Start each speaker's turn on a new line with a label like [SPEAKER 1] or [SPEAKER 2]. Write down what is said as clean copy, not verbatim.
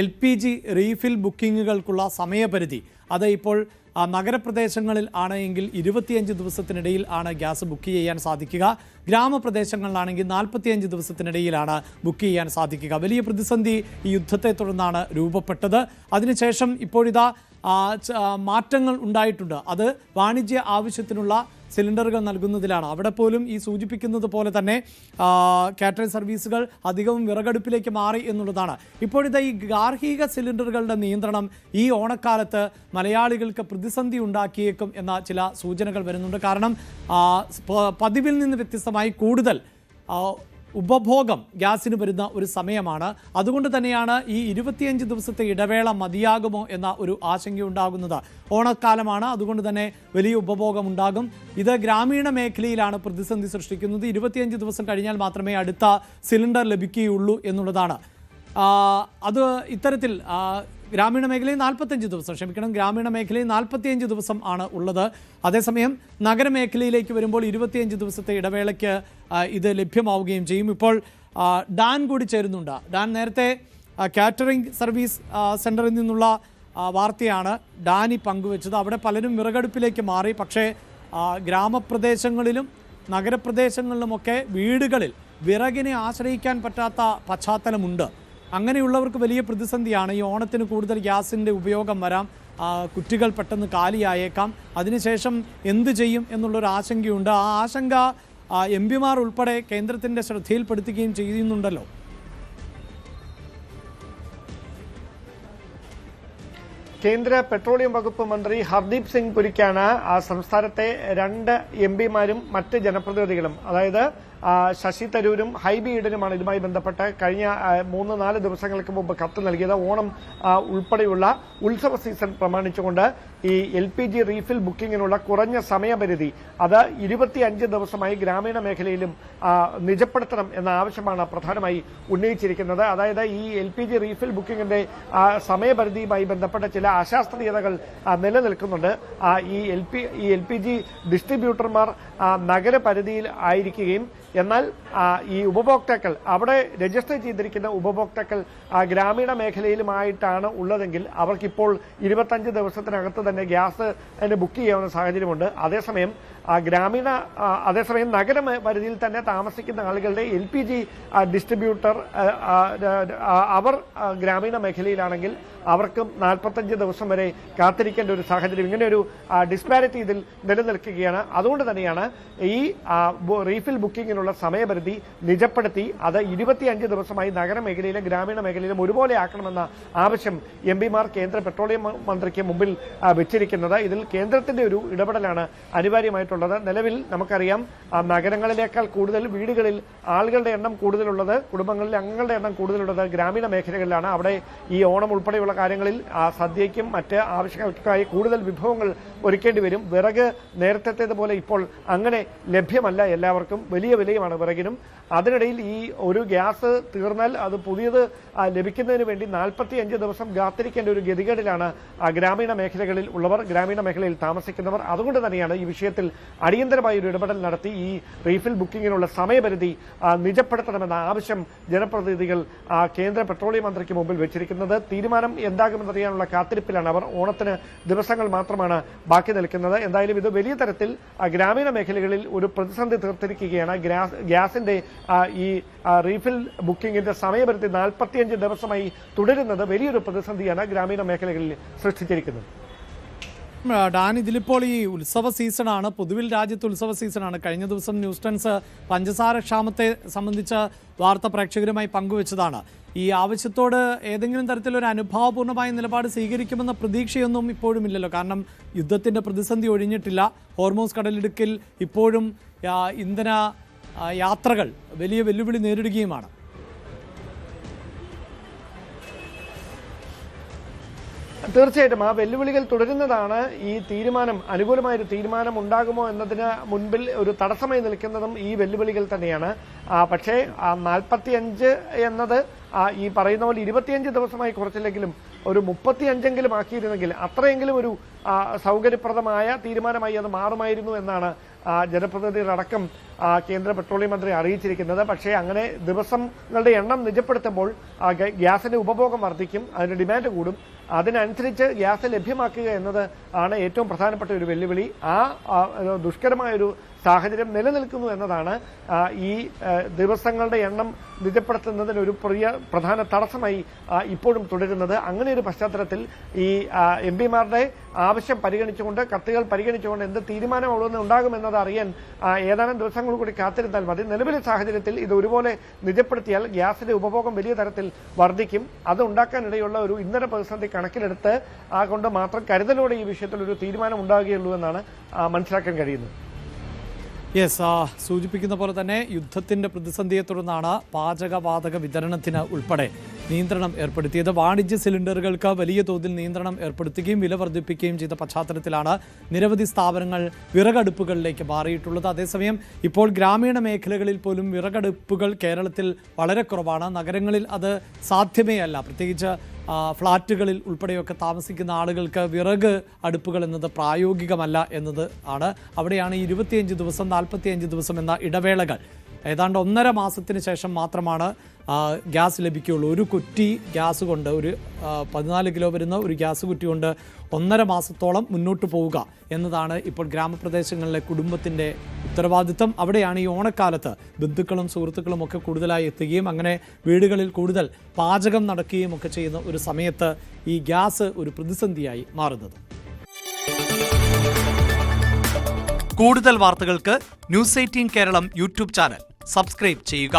[SPEAKER 1] LPG refill ബുക്കിങ്ങുകൾക്കുള്ള സമയപരിധി അത് ഇപ്പോൾ നഗരപ്രദേശങ്ങളിൽ ആണെങ്കിൽ 25 ദിവസത്തിനിടയിൽ ആണ് ഗ്യാസ് ബുക്ക് ചെയ്യാൻ സാധിക്കുക. ഗ്രാമപ്രദേശങ്ങളിലാണെങ്കിൽ 45 ദിവസത്തിനിടയിലാണ് ബുക്ക് ചെയ്യാൻ സാധിക്കുക. വലിയ പ്രതിസന്ധി ഈ യുദ്ധത്തെ തുടർന്നാണ് രൂപപ്പെട്ടത്. അതിനുശേഷം ഇപ്പോഴിതാ മാറ്റങ്ങൾ ഉണ്ടായിട്ടുണ്ട്. അത് വാണിജ്യ ആവശ്യത്തിനുള്ള സിലിണ്ടറുകൾ നൽകുന്നതിലാണ്. അവിടെ പോലും ഈ സൂചിപ്പിക്കുന്നത് പോലെ തന്നെ കാറ്ററിംഗ് സർവീസുകൾ അധികവും വിറകടുപ്പിലേക്ക് മാറി എന്നുള്ളതാണ്. ഇപ്പോഴത്തെ ഈ ഗാർഹിക സിലിണ്ടറുകളുടെ നിയന്ത്രണം ഈ ഓണക്കാലത്ത് മലയാളികൾക്ക് പ്രതിസന്ധി ഉണ്ടാക്കിയേക്കും എന്ന ചില സൂചനകൾ വരുന്നുണ്ട്. കാരണം പതിവിൽ നിന്ന് വ്യത്യസ്തമായി കൂടുതൽ ഉപഭോഗം ഗ്യാസിന് വരുന്ന ഒരു സമയമാണ്. അതുകൊണ്ട് തന്നെയാണ് ഈ 25 ദിവസത്തെ ഇടവേള മതിയാകുമോ എന്ന ഒരു ആശങ്കയുണ്ടാകുന്നത്. ഓണക്കാലമാണ്, അതുകൊണ്ട് തന്നെ വലിയ ഉപഭോഗം ഉണ്ടാകും. ഇത് ഗ്രാമീണ മേഖലയിലാണ് പ്രതിസന്ധി സൃഷ്ടിക്കുന്നത്. 25 ദിവസം കഴിഞ്ഞാൽ മാത്രമേ അടുത്ത സിലിണ്ടർ ലഭിക്കുകയുള്ളൂ എന്നുള്ളതാണ്. അത് ഇത്തരത്തിൽ ഗ്രാമീണ മേഖലയിൽ 45 ദിവസം ഗ്രാമീണ മേഖലയിൽ 45 ദിവസം ആണ് ഉള്ളത്. അതേസമയം നഗരമേഖലയിലേക്ക് വരുമ്പോൾ 25 ദിവസത്തെ ഇടവേളയ്ക്ക് ഇത് ലഭ്യമാവുകയും ചെയ്യും. ഇപ്പോൾ ഡാൻ കൂടി ചേരുന്നുണ്ട്. ഡാൻ, നേരത്തെ കാറ്ററിംഗ് സർവീസ് സെൻ്ററിൽ നിന്നുള്ള വാർത്തയാണ് ഡാനി പങ്കുവച്ചത്. അവിടെ പലരും വിറകടുപ്പിലേക്ക് മാറി. പക്ഷേ ഗ്രാമപ്രദേശങ്ങളിലും നഗരപ്രദേശങ്ങളിലുമൊക്കെ വീടുകളിൽ വിറകിനെ ആശ്രയിക്കാൻ പറ്റാത്ത പശ്ചാത്തലമുണ്ട്. അങ്ങനെയുള്ളവർക്ക് വലിയ പ്രതിസന്ധിയാണ്. ഈ ഓണത്തിന് കൂടുതൽ ഗ്യാസിൻ്റെ ഉപയോഗം വരാം, കുറ്റികൾ പെട്ടെന്ന് കാലിയായേക്കാം. അതിനുശേഷം എന്ത് ചെയ്യും എന്നുള്ളൊരു ആശങ്കയുണ്ട്. ആ ആശങ്ക MP-മാർ ഉൾപ്പെടെ കേന്ദ്രത്തിൻ്റെ ശ്രദ്ധയിൽപ്പെടുത്തുകയും ചെയ്യുന്നുണ്ടല്ലോ.
[SPEAKER 2] കേന്ദ്ര പെട്രോളിയം വകുപ്പ് മന്ത്രി ഹർദീപ് സിംഗ് പുരിക്കാണ് സംസ്ഥാനത്തെ 2 MP-മാരും മറ്റ് ജനപ്രതിനിധികളും, അതായത് ശശി തരൂരും ഹൈബി ഈഡനുമാണ് ഇതുമായി ബന്ധപ്പെട്ട് കഴിഞ്ഞ 3-4 ദിവസങ്ങൾക്ക് മുമ്പ് കത്ത് നൽകിയത്. ഓണം ഉൾപ്പെടെയുള്ള ഉത്സവ സീസൺ പ്രമാണിച്ചുകൊണ്ട് ഈ LPG റീഫിൽ ബുക്കിങ്ങിനുള്ള കുറഞ്ഞ സമയപരിധി അത് 25 ദിവസമായി ഗ്രാമീണ മേഖലയിലും നിജപ്പെടുത്തണം എന്ന ആവശ്യമാണ് പ്രധാനമായി ഉന്നയിച്ചിരിക്കുന്നത്. അതായത് ഈ LPG റീഫിൽ ബുക്കിങ്ങിന്റെ സമയപരിധിയുമായി ബന്ധപ്പെട്ട ചില അശാസ്ത്രീയതകൾ നിലനിൽക്കുന്നുണ്ട്. ഈ LPG ഡിസ്ട്രിബ്യൂട്ടർമാർ നഗരപരിധിയിൽ ആയിരിക്കുകയും എന്നാൽ ഈ ഉപഭോക്താക്കൾ അവിടെ രജിസ്റ്റർ ചെയ്തിരിക്കുന്ന ഉപഭോക്താക്കൾ ഗ്രാമീണ മേഖലയിലുമായിട്ടാണ് ഉള്ളതെങ്കിൽ അവർക്കിപ്പോൾ 25 ദിവസത്തിനകത്ത് തന്നെ ഗ്യാസ് ബുക്ക് ചെയ്യാവുന്ന സാഹചര്യമുണ്ട്. അതേസമയം നഗര പരിധിയിൽ തന്നെ താമസിക്കുന്ന ആളുകളുടെ LPG ഡിസ്ട്രിബ്യൂട്ടർ അവർ ഗ്രാമീണ മേഖലയിലാണെങ്കിൽ അവർക്കും 45 ദിവസം വരെ കാത്തിരിക്കേണ്ട ഒരു സാഹചര്യം, ഇങ്ങനെയൊരു ഡിസ്പാരിറ്റി ഇതിൽ നിലനിൽക്കുകയാണ്. അതുകൊണ്ട് തന്നെയാണ് ഈ റീഫിൽ ബുക്കിങ്ങിനുള്ള സമയപരിധി നിജപ്പെടുത്തി അത് 25 ദിവസമായി നഗരമേഖലയിലും ഗ്രാമീണ മേഖലയിലും ഒരുപോലെ ആക്കണമെന്ന ആവശ്യം MP-മാർ കേന്ദ്ര പെട്രോളിയം മന്ത്രിക്ക് മുമ്പിൽ വെച്ചിരിക്കുന്നത്. ഇതിൽ കേന്ദ്രത്തിന്റെ ഒരു ഇടപെടലാണ് അനിവാര്യമായിട്ടുള്ളത്. നിലവിൽ നമുക്കറിയാം നഗരങ്ങളിലേക്കാൾ കൂടുതൽ വീടുകളിൽ ആളുകളുടെ എണ്ണം കൂടുതലുള്ളത്, കുടുംബങ്ങളിൽ അംഗങ്ങളുടെ എണ്ണം കൂടുതലുള്ളത് ഗ്രാമീണ മേഖലകളിലാണ്. അവിടെ ഈ ഓണം ഉൾപ്പെടെയുള്ള കാര്യങ്ങളിൽ സദ്യയ്ക്കും മറ്റ് ആവശ്യങ്ങൾക്കായി കൂടുതൽ വിഭവങ്ങൾ ഒരുക്കേണ്ടി വരും. വിറക് നേരത്തേതുപോലെ ഇപ്പോൾ അങ്ങനെ ലഭ്യമല്ല എല്ലാവർക്കും, വലിയ വിലയുമാണ് വിറകിനും. അതിനിടയിൽ ഈ ഒരു ഗ്യാസ് തീർന്നാൽ അത് പുതിയത് ലഭിക്കുന്നതിന് വേണ്ടി 45 ദിവസം കാത്തിരിക്കേണ്ട ഒരു ഗതികേടിലാണ് ഗ്രാമീണ മേഖലകളിൽ ഉള്ളവർ, ഗ്രാമീണ മേഖലയിൽ താമസിക്കുന്നവർ. അതുകൊണ്ട് തന്നെയാണ് ഈ വിഷയത്തിൽ അടിയന്തരമായ ഒരു ഇടപെടൽ നടത്തി ഈ റീഫിൽ ബുക്കിങ്ങിനുള്ള സമയപരിധി നിജപ്പെടുത്തണമെന്ന ആവശ്യം ജനപ്രതിനിധികൾ കേന്ദ്ര പെട്രോളിയം മന്ത്രിക്ക് മുമ്പിൽ വെച്ചിരിക്കുന്നത്. തീരുമാനം എന്താകുമെന്നറിയാനുള്ള കാത്തിരിപ്പിലാണ് അവർ. ഓണത്തിന് ദിവസങ്ങൾ മാത്രമാണ് ബാക്കി നിൽക്കുന്നത്. എന്തായാലും ഇത് വലിയ തരത്തിൽ ഗ്രാമീണ മേഖലകളിൽ ഒരു പ്രതിസന്ധി തീർത്തിരിക്കുകയാണ്. ഗ്യാസിന്റെ ഈ റീഫിൽ ബുക്കിംഗിന്റെ സമയപരിധി 45 ദിവസമായി തുടരുന്നത് വലിയൊരു പ്രതിസന്ധിയാണ് ഗ്രാമീണ മേഖലകളിൽ സൃഷ്ടിച്ചിരിക്കുന്നത്.
[SPEAKER 1] ഡാൻ, ഇതിലിപ്പോൾ ഈ ഉത്സവ സീസണാണ്, പൊതുവിൽ രാജ്യത്ത് ഉത്സവ സീസണാണ്. കഴിഞ്ഞ ദിവസം ന്യൂസ് ടൈംസ് പഞ്ചസാര ക്ഷാമത്തെ സംബന്ധിച്ച വാർത്ത പ്രേക്ഷകരുമായി പങ്കുവച്ചതാണ്. ഈ ആവശ്യത്തോട് ഏതെങ്കിലും തരത്തിലൊരു അനുഭാവപൂർണ്ണമായ നിലപാട് സ്വീകരിക്കുമെന്ന പ്രതീക്ഷയൊന്നും ഇപ്പോഴുമില്ലല്ലോ. കാരണം യുദ്ധത്തിൻ്റെ പ്രതിസന്ധി ഒഴിഞ്ഞിട്ടില്ല. ഹോർമൂസ് കടലിടുക്കിൽ ഇപ്പോഴും ഇന്ധന യാത്രകൾ വലിയ വെല്ലുവിളി നേരിടുകയുമാണ്.
[SPEAKER 2] തീർച്ചയായിട്ടും ആ വെല്ലുവിളികൾ തുടരുന്നതാണ്. ഈ തീരുമാനം, അനുകൂലമായൊരു തീരുമാനം ഉണ്ടാകുമോ എന്നതിന് മുൻപിൽ ഒരു തടസ്സമായി നിൽക്കുന്നതും ഈ വെല്ലുവിളികൾ തന്നെയാണ്. പക്ഷേ 45 എന്നത് ഈ പറയുന്ന പോലെ 25 ദിവസമായി കുറച്ചില്ലെങ്കിലും ഒരു 35 ആക്കിയിരുന്നെങ്കിൽ അത്രയെങ്കിലും ഒരു സൗകര്യപ്രദമായ തീരുമാനമായി അത് മാറുമായിരുന്നു എന്നാണ് ജനപ്രതിനിധികളടക്കം കേന്ദ്ര പെട്രോളിയം മന്ത്രി അറിയിച്ചിരിക്കുന്നത്. പക്ഷേ അങ്ങനെ ദിവസങ്ങളുടെ എണ്ണം നിജപ്പെടുത്തുമ്പോൾ ഗ്യാസിന്റെ ഉപഭോഗം വർദ്ധിക്കും, അതിന്റെ ഡിമാൻഡ് കൂടും. അതിനനുസരിച്ച് ഗ്യാസ് ലഭ്യമാക്കുക എന്നത് ആണ് ഏറ്റവും പ്രധാനപ്പെട്ട ഒരു വെല്ലുവിളി. ആ ദുഷ്കരമായൊരു സാഹചര്യം നിലനിൽക്കുന്നു എന്നതാണ് ഈ ദിവസങ്ങളുടെ എണ്ണം നിജപ്പെടുത്തുന്നതിന് ഒരു പ്രധാന തടസ്സമായി ഇപ്പോഴും തുടരുന്നത്. അങ്ങനെ ഒരു പശ്ചാത്തലത്തിൽ ഈ എംപിമാരുടെ ആവശ്യം പരിഗണിച്ചുകൊണ്ട്, കത്തുകൾ പരിഗണിച്ചുകൊണ്ട് എന്ത് തീരുമാനം അവിടെ ഉണ്ടാകുമെന്നത് അറിയാൻ ഏതാനും ദിവസങ്ങൾ കൂടി കാത്തിരുന്നാൽ മതി. നിലവിലെ സാഹചര്യത്തിൽ ഇത് ഒരുപോലെ നിജപ്പെടുത്തിയാൽ ഗ്യാസിന്റെ ഉപഭോഗം വലിയ തരത്തിൽ വർദ്ധിക്കും. അത് ഉണ്ടാക്കാനിടയുള്ള ഒരു ഇന്ധന പ്രതിസന്ധി കണക്കിലെടുത്ത് കൊണ്ട് മാത്രം കരുതലോടെ ഈ വിഷയത്തിൽ ഒരു തീരുമാനം ഉണ്ടാകുകയുള്ളൂ എന്നാണ് മനസ്സിലാക്കാൻ കഴിയുന്നത്.
[SPEAKER 1] യെസ്, സൂചിപ്പിക്കുന്ന പോലെ തന്നെ യുദ്ധത്തിന്റെ പ്രതിസന്ധിയെ തുടർന്നാണ് പാചകവാതക വിതരണത്തിന് ഉൾപ്പെടെ നിയന്ത്രണം ഏർപ്പെടുത്തിയത്. വാണിജ്യ സിലിണ്ടറുകൾക്ക് വലിയ തോതിൽ നിയന്ത്രണം ഏർപ്പെടുത്തുകയും വില വർദ്ധിപ്പിക്കുകയും ചെയ്ത പശ്ചാത്തലത്തിലാണ് നിരവധി സ്ഥാപനങ്ങൾ വിറകടുപ്പുകളിലേക്ക് മാറിയിട്ടുള്ളത്. അതേസമയം ഇപ്പോൾ ഗ്രാമീണ മേഖലകളിൽ പോലും വിറകടുപ്പുകൾ കേരളത്തിൽ വളരെ കുറവാണ്. നഗരങ്ങളിൽ അത് സാധ്യമേ അല്ല. പ്രത്യേകിച്ച് ഫ്ളാറ്റുകളിൽ ഉൾപ്പെടെയൊക്കെ താമസിക്കുന്ന ആളുകൾക്ക് വിറക് അടുപ്പുകൾ എന്നത് പ്രായോഗികമല്ല എന്നത് ആണ്. അവിടെയാണ് 25 ദിവസം 45 ദിവസം എന്ന ഇടവേളകൾ ഏതാണ്ട് 1.5 മാസത്തിന് ശേഷം മാത്രമാണ് ഗ്യാസ് ലഭിക്കുകയുള്ളൂ. ഒരു കുറ്റി ഗ്യാസ് കൊണ്ട്, ഒരു 14 കിലോ വരുന്ന ഒരു ഗ്യാസ് കുറ്റി കൊണ്ട് 1.5 മാസത്തോളം മുന്നോട്ട് പോവുക എന്നതാണ് ഇപ്പോൾ ഗ്രാമപ്രദേശങ്ങളിലെ കുടുംബത്തിൻ്റെ ഉത്തരവാദിത്തം. അവിടെയാണ് ഈ ഓണക്കാലത്ത് ബന്ധുക്കളും സുഹൃത്തുക്കളും ഒക്കെ കൂടുതലായി എത്തുകയും അങ്ങനെ വീടുകളിൽ കൂടുതൽ പാചകം നടക്കുകയും ഒക്കെ ചെയ്യുന്ന ഒരു സമയത്ത് ഈ ഗ്യാസ് ഒരു പ്രതിസന്ധിയായി മാറുന്നത്. കൂടുതൽ വാർത്തകൾക്ക് news 18 Keralam YouTube channel subscribe ചെയ്യുക.